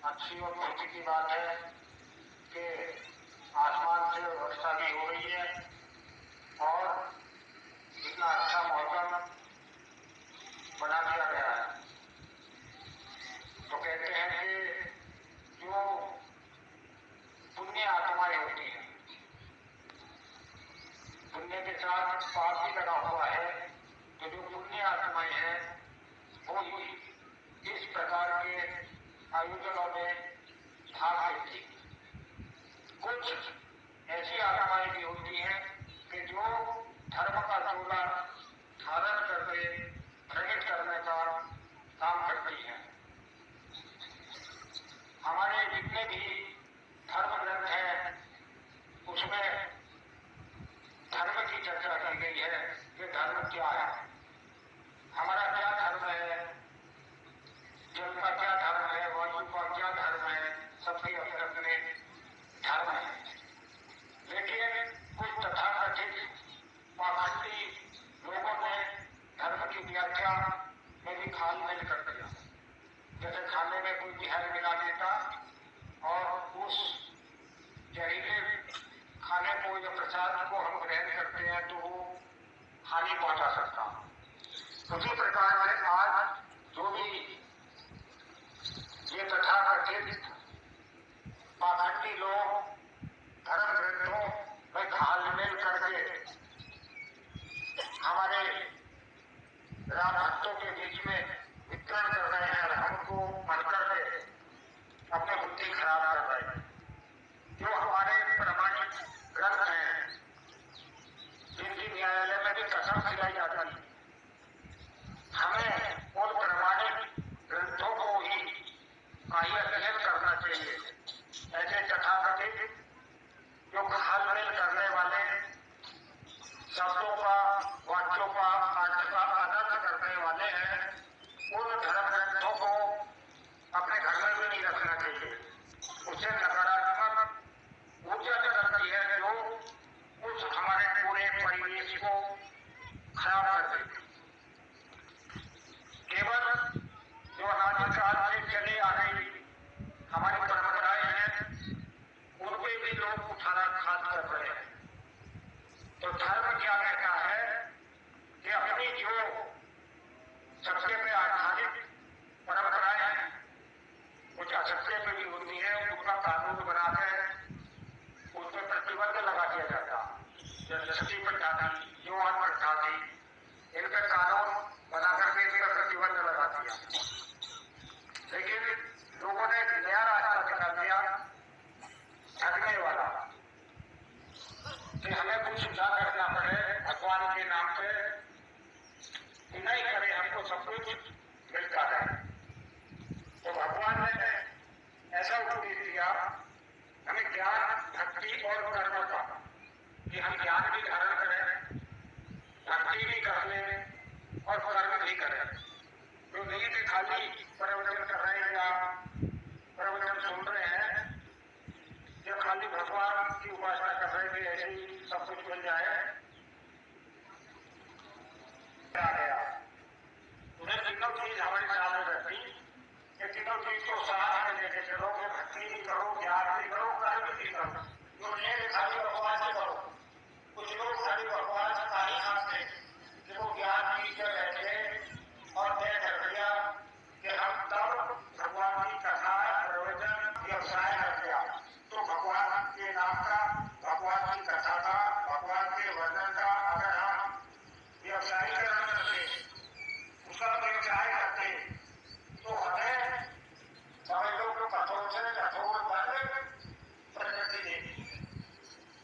अच्छी और खुशी की बात है कि आसमान से वर्षा भी हो रही है और इतना अच्छा मौसम बना दिया गया है। तो कहते हैं कि जो पुण्य आत्माएं होती हैं, पुण्य के साथ पाप भी लगा हुआ है, तो जो पुण्य आत्माएं हैं वो ही इस प्रकार के आयोजनों में भाग लेती। कुछ ऐसी आत्माएं भी होती हैं कि जो धर्म का चोला धारण करके भ्रमित करने का काम करती हैं। हमारे जितने भी धर्म ग्रंथ हैं उसमें धर्म की चर्चा की गई है कि धर्म क्या है, हमारा क्या धर्म है, जल का क्या धर्म है, वायु का क्या धर्म है, सबके अपने अपने धर्म है। लेकिन कुछ तथाकथित पाखंडी लोगों ने धर्म की व्याख्या में भी खाल मेल कर दिया। जैसे खाने में कोई जहर मिला देता और उस जहरीले खाने को या प्रसाद को हम ग्रहण करते हैं तो वो हानि पहुंचा सकता। उसी प्रकार से आज जो भी ये तथाकथित पाखंडी लोग धर्म ग्रंथों में घालमेल करके हमारे राम भक्तों के बीच में वितरण कर रहे हैं और हमको मन करके अपनी बुद्धि खराब कर रहे हैं। जो हमारे प्रमाणिक ग्रंथ हैं जिनकी न्यायालय में भी कसम खिलाई जाती है, हमें उन प्रमाणिक ग्रंथों को ही आह्वान करना चाहिए। ऐसे तथाकथित जो घालमेल करने वाले शब्दों का, वाक्यों का, अर्थ का अनर्थ करने वाले हैं, उन धर्म ग्रंथों को अपने घर में भी नहीं रखना चाहिए। उससे नकारात्मक ऊर्जा निकलती है जो उस हमारे पूरे परिवेश को खराब कर देती। केवल जो अनादिकाल से चले आ रही हमारी परंपराएं हैं उन पे भी लोग कुठाराघात कर रहे हैं। तो धर्म क्या कहता है कि अपनी जो सत्य पे आधारित परंपराएं हैं कुछ असत्य पे भी होती है, उनका कानून बनाकर उस पर प्रतिबंध लगा दिया जाता। जैसे सती प्रथा थी, यौन प्रथा थी, इन पर कानून बनाकर के इन पर प्रतिबंध लगा दिया। लेकिन लोगों ने नया रास्ता निकाल दिया ठगने वाला कि हमें कुछ ना करना पड़े भगवान के नाम पे, नहीं करे हमको सब कुछ मिलता है। तो भगवान ने ऐसा उपदेश दिया हमें ज्ञान, भक्ति और कर्म का, कि हम ज्ञान भी धारण करें, भक्ति भी कर लें और कर्म भी करें। जो नहीं कि खाली प्रवचन कर रहे हैं या प्रवचन सुन रहे हैं या खाली भगवान की उपासना कर रहे थे ऐसे ही सब कुछ मिल जाए गया। उन्हें तीनों चीज हमारे सामने रहती, ये तीनों चीज को साथ में लेके चलो कि भक्ति भी करो, ज्ञान भी करो, कर्म भी करो। जो नहीं खाली भगवान से करो। कुछ लोग खाली भगवान का ही खाते देखो ज्ञान की जगह बैठे और तय कर दिया कि हम तब